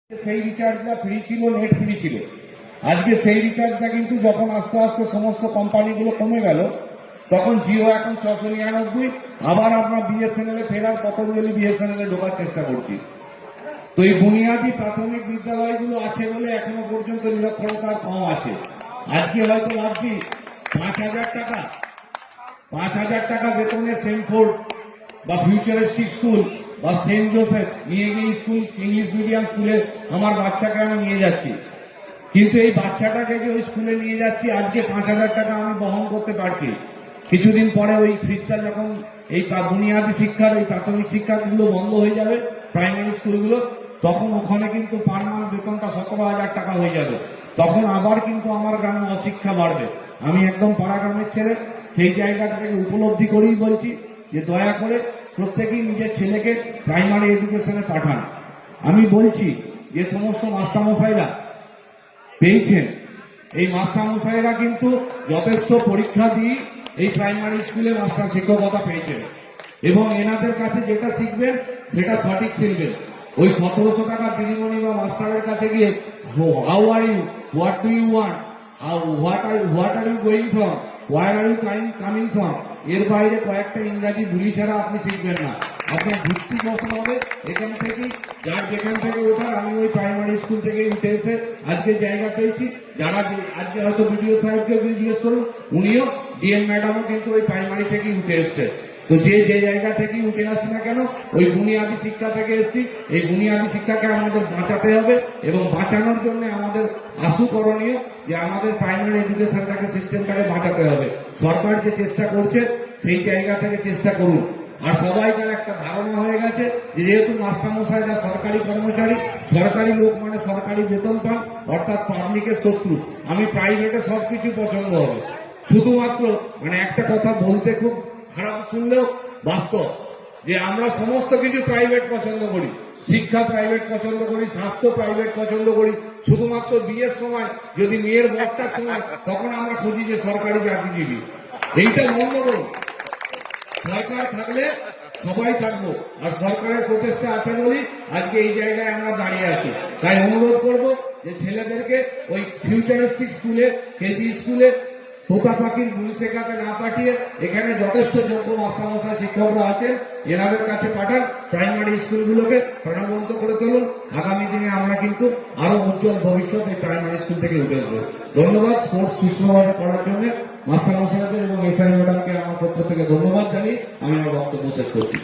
সেই রিচার্জটা ফ্রি ছিল, net free ছিল। আজকে সেই রিচার্জটা কিন্তু যখন আস্তে আস্তে সমস্ত কোম্পানিগুলো কমে গেল, তখন জিও এখন 699, আবার আমরা বিএসএনএল এ ফেরার পতঞ্জলি বিএসএনএল এ ঢোকার চেষ্টা করছি। তো এই বুনিয়াদী প্রাথমিক বিদ্যালয়গুলো আছে বলে এখনো পর্যন্ত নিরক্ষরতার কম আছে। আজকে হয়তো ভাবছি 5,000 টাকা বেতনে সেন্টফোর্ড বা ফিউচারিস্টিক স্কুল বা সেন্ট জোসেফ নিয়ে গিয়ে স্কুল, ইংলিশ মিডিয়াম স্কুলে আমার বাচ্চাকে আমি নিয়ে যাচ্ছি, কিন্তু এই বাচ্চাটাকে যে ওই স্কুলে নিয়ে যাচ্ছি আজকে 5,000 টাকা আমি বহন করতে পারছি। কিছুদিন পরে ওই ফিসটা যখন এই বুনিয়াদী শিক্ষার এই প্রাথমিক শিক্ষাগুলো বন্ধ হয়ে যাবে, প্রাইমারি স্কুলগুলো, তখন ওখানে কিন্তু পার মান্থ বেতনটা 17,000 টাকা হয়ে যাবে। তখন আবার কিন্তু আমার গ্রামে অশিক্ষা বাড়বে। আমি একদম পাড়া গ্রামের ছেলে, সেই জায়গাটা থেকে উপলব্ধি করেই বলছি যে দয়া করে প্রত্যেকেই নিজের ছেলেকে প্রাইমারি এডুকেশনে পাঠান। আমি বলছি যে সমস্ত মাস্টারমশাইরা পেয়েছেন, এই মাস্টারমশাইরা কিন্তু যথেষ্ট পরীক্ষা দিয়ে এই প্রাইমারি স্কুলে মাস্টার শিক্ষকতা পেয়েছেন, এবং এনাদের কাছে যেটা শিখবেন সেটা সঠিক শিখবেন। ওই 1700 টাকা দিদিমণি বা মাস্টারের কাছে গিয়ে how are you, what do you want, what are you going from, where are you coming from, এর বাইরে কয়েকটা ইংরাজি বুলি ছাড়া আপনি শিখবেন না। আপনার ভিত্তি বসতে হবে এখান থেকেই, যার যেখান থেকে ওঠার। আমি ওই প্রাইমারি স্কুল থেকে উঠে এসে আজকে জায়গা পেয়েছি। যারা আজকে হয়তো বিডিও সাহেবকে জিজ্ঞেস করুন, উনিও ডিএম ম্যাডামও কিন্তু ওই প্রাইমারি থেকেই উঠে এসছে। তো যে জায়গা থেকেই উঠে আসি না কেন, ওই বুনিয়াদী শিক্ষা থেকে এসছি। এই বুনিয়াদী শিক্ষাকে আমাদের বাঁচাতে হবে, এবং বাঁচানোর জন্য আমাদের আশু করণীয় যে আমাদের প্রাইমারি এডুকেশনটাকে, সিস্টেমটাকে বাঁচাতে হবে। সরকার যে চেষ্টা করছে সেই জায়গা থেকে চেষ্টা করুন। আর সবাইকার একটা ধারণা হয়ে গেছে যে যেহেতু মাস্টারমশাইরা সরকারি কর্মচারী, সরকারি লোক মানে সরকারি বেতন পান, অর্থাৎ পাবলিকের শত্রু। আমি প্রাইভেটে সবকিছু পছন্দ হবে, শুধুমাত্র মানে একটা কথা বলতে খুব খারাপ শুনলেও বাস্তব, যে আমরা সমস্ত কিছু প্রাইভেট পছন্দ করি। শিক্ষা প্রাইভেট পছন্দ করি, স্বাস্থ্য প্রাইভেট পছন্দ করি। শুধুমাত্র বিয়ের সময় যদি মেয়ের বরটার সময়, তখন আমরা খুঁজি যে সরকারি চাকরিজীবী। এইটা বন্ধ করুন। সরকার থাকলে সবাই থাকবো, আর সরকারের প্রচেষ্টা আছে বলেই আজকে এই জায়গায় আমরা দাঁড়িয়ে আছি। তাই অনুরোধ করব যে ছেলেদেরকে ওই ফিউচারিস্টিক স্কুলে, কেজি স্কুলে তোতা পাখির গুলি শেখাতে না পাঠিয়ে এখানে যথেষ্ট যোগ্য মাস্টারমশাই শিক্ষকরা আছেন, এনাদের কাছে পাঠান। প্রাইমারি স্কুলগুলোকে প্রাণবন্ত করে তুলুন। আগামী দিনে আমরা কিন্তু আরো উজ্জ্বল ভবিষ্যৎ এই প্রাইমারি স্কুল থেকে উঠে আসবো। ধন্যবাদ স্পোর্টস সুষ্ঠুভাবে করার জন্য মাস্টারমশাইদের এবং এসআই ম্যাডামকে আমার পক্ষ থেকে ধন্যবাদ জানিয়ে আমি আমার বক্তব্য শেষ করছি।